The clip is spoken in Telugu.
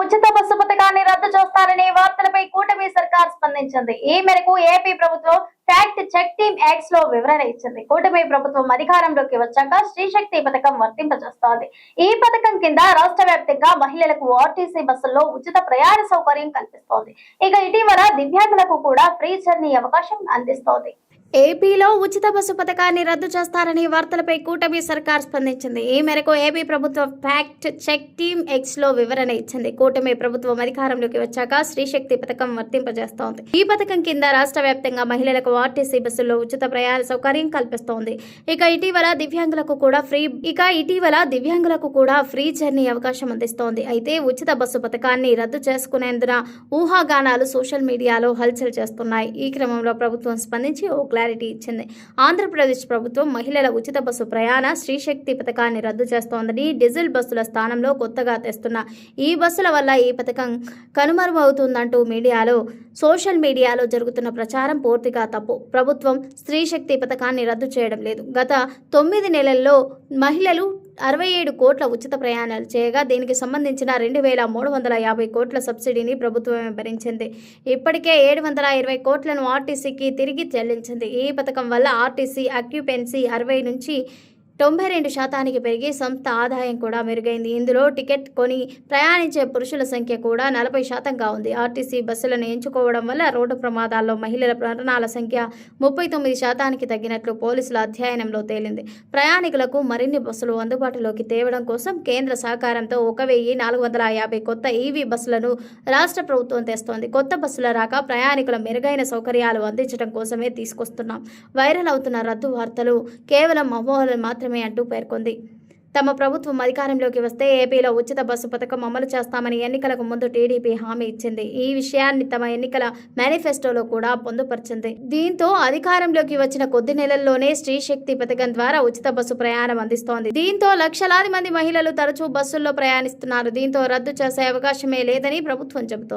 ఉచిత బస్సు పథకాన్ని రద్దు చేస్తారనే వార్తలపై కూటమి సర్కార్ స్పందించింది. ఈ మేరకు ఏపీ ప్రభుత్వం ఫ్యాక్ట్ చెక్ టీమ్ యాక్ట్స్ లో వివరణ ఇచ్చింది. కూటమి ప్రభుత్వం అధికారంలోకి వచ్చాక శ్రీశక్తి పథకం వర్తింపజేస్తోంది. ఈ పథకం కింద రాష్ట్ర వ్యాప్తంగా మహిళలకు ఆర్టీసీ బస్సుల్లో ఉచిత ప్రయాణ సౌకర్యం కల్పిస్తోంది. ఇక ఇటీవల దివ్యాంగులకు కూడా ఫ్రీ జర్నీ అవకాశం అందిస్తోంది. ఏపీలో ఉచిత బస్సు పథకాన్ని రద్దు చేస్తారని వార్తలపై కూటమి సర్కార్ స్పందించింది. ఈ మేరకు ఏపీ ప్రభుత్వం ఫ్యాక్ట్ చెక్ టీమ్ ఎక్స్ లో వివరణ ఇచ్చింది. కూటమి ప్రభుత్వం అధికారంలోకి వచ్చాక శ్రీశక్తి పథకం వర్తింపజేస్తోంది. ఈ పథకం కింద రాష్ట్ర వ్యాప్తంగా మహిళలకు ఆర్టీసీ బస్సుల్లో ఉచిత ప్రయాణ సౌకర్యం కల్పిస్తోంది. ఇక ఇటీవల దివ్యాంగులకు కూడా ఫ్రీ జర్నీ అవకాశం అందిస్తోంది. అయితే ఉచిత బస్సు పథకాన్ని రద్దు చేసుకునేందున ఊహాగానాలు సోషల్ మీడియాలో హల్చల్ చేస్తున్నాయి. ఈ క్రమంలో ప్రభుత్వం స్పందించి ఓ క్లారిటీ ఇచ్చింది. ఆంధ్రప్రదేశ్ ప్రభుత్వం మహిళల ఉచిత బస్సు ప్రయాణ శ్రీశక్తి పథకాన్ని రద్దు చేస్తోందని, డీజిల్ బస్సుల స్థానంలో కొత్తగా తెస్తున్న ఈ బస్సుల వల్ల ఈ పథకం కనుమరుగవుతుందంటూ సోషల్ మీడియాలో జరుగుతున్న ప్రచారం పూర్తిగా తప్పు. ప్రభుత్వం స్త్రీశక్తి పథకాన్ని రద్దు చేయడం లేదు. గత 9 నెలల్లో మహిళలు 67 కోట్ల ఉచిత ప్రయాణాలు చేయగా దీనికి సంబంధించిన 2,350 కోట్ల సబ్సిడీని ప్రభుత్వమే భరించింది. ఇప్పటికే 720 కోట్లను ఆర్టీసీకి తిరిగి చెల్లించింది. ఈ పథకం వల్ల ఆర్టీసీ ఆక్యుపెన్సీ 60 నుంచి 92% పెరిగి సంస్థ ఆదాయం కూడా మెరుగైంది. ఇందులో టికెట్ కొని ప్రయాణించే పురుషుల సంఖ్య కూడా 40%గా ఉంది. ఆర్టీసీ బస్సులను ఎంచుకోవడం వల్ల రోడ్డు ప్రమాదాల్లో మహిళల మరణాల సంఖ్య 39%కి తగ్గినట్లు పోలీసుల అధ్యయనంలో తేలింది. ప్రయాణికులకు మరిన్ని బస్సులు అందుబాటులోకి తేవడం కోసం కేంద్ర సహకారంతో 1,450 కొత్త ఈవీ బస్సులను రాష్ట్ర ప్రభుత్వం తెస్తోంది. కొత్త బస్సుల రాక ప్రయాణికుల మెరుగైన సౌకర్యాలు అందించడం కోసమే తీసుకొస్తున్నాం. వైరల్ అవుతున్న రద్దు వార్తలు కేవలం అపోహలు మాత్రమే అంటూ పేర్కొంది. తమ ప్రభుత్వం అధికారంలోకి వస్తే ఏపీలో ఉచిత బస్సు పథకం అమలు చేస్తామని ఎన్నికలకు ముందు టీడీపీ హామీ ఇచ్చింది. ఈ విషయాన్ని తమ ఎన్నికల మేనిఫెస్టోలో కూడా పొందుపరిచింది. దీంతో అధికారంలోకి వచ్చిన కొద్ది నెలల్లోనే స్త్రీశక్తి పథకం ద్వారా ఉచిత బస్సు ప్రయాణం అందిస్తోంది. దీంతో లక్షలాది మంది మహిళలు తరచూ బస్సుల్లో ప్రయాణిస్తున్నారు. దీంతో రద్దు చేసే అవకాశమే లేదని ప్రభుత్వం చెబుతోంది.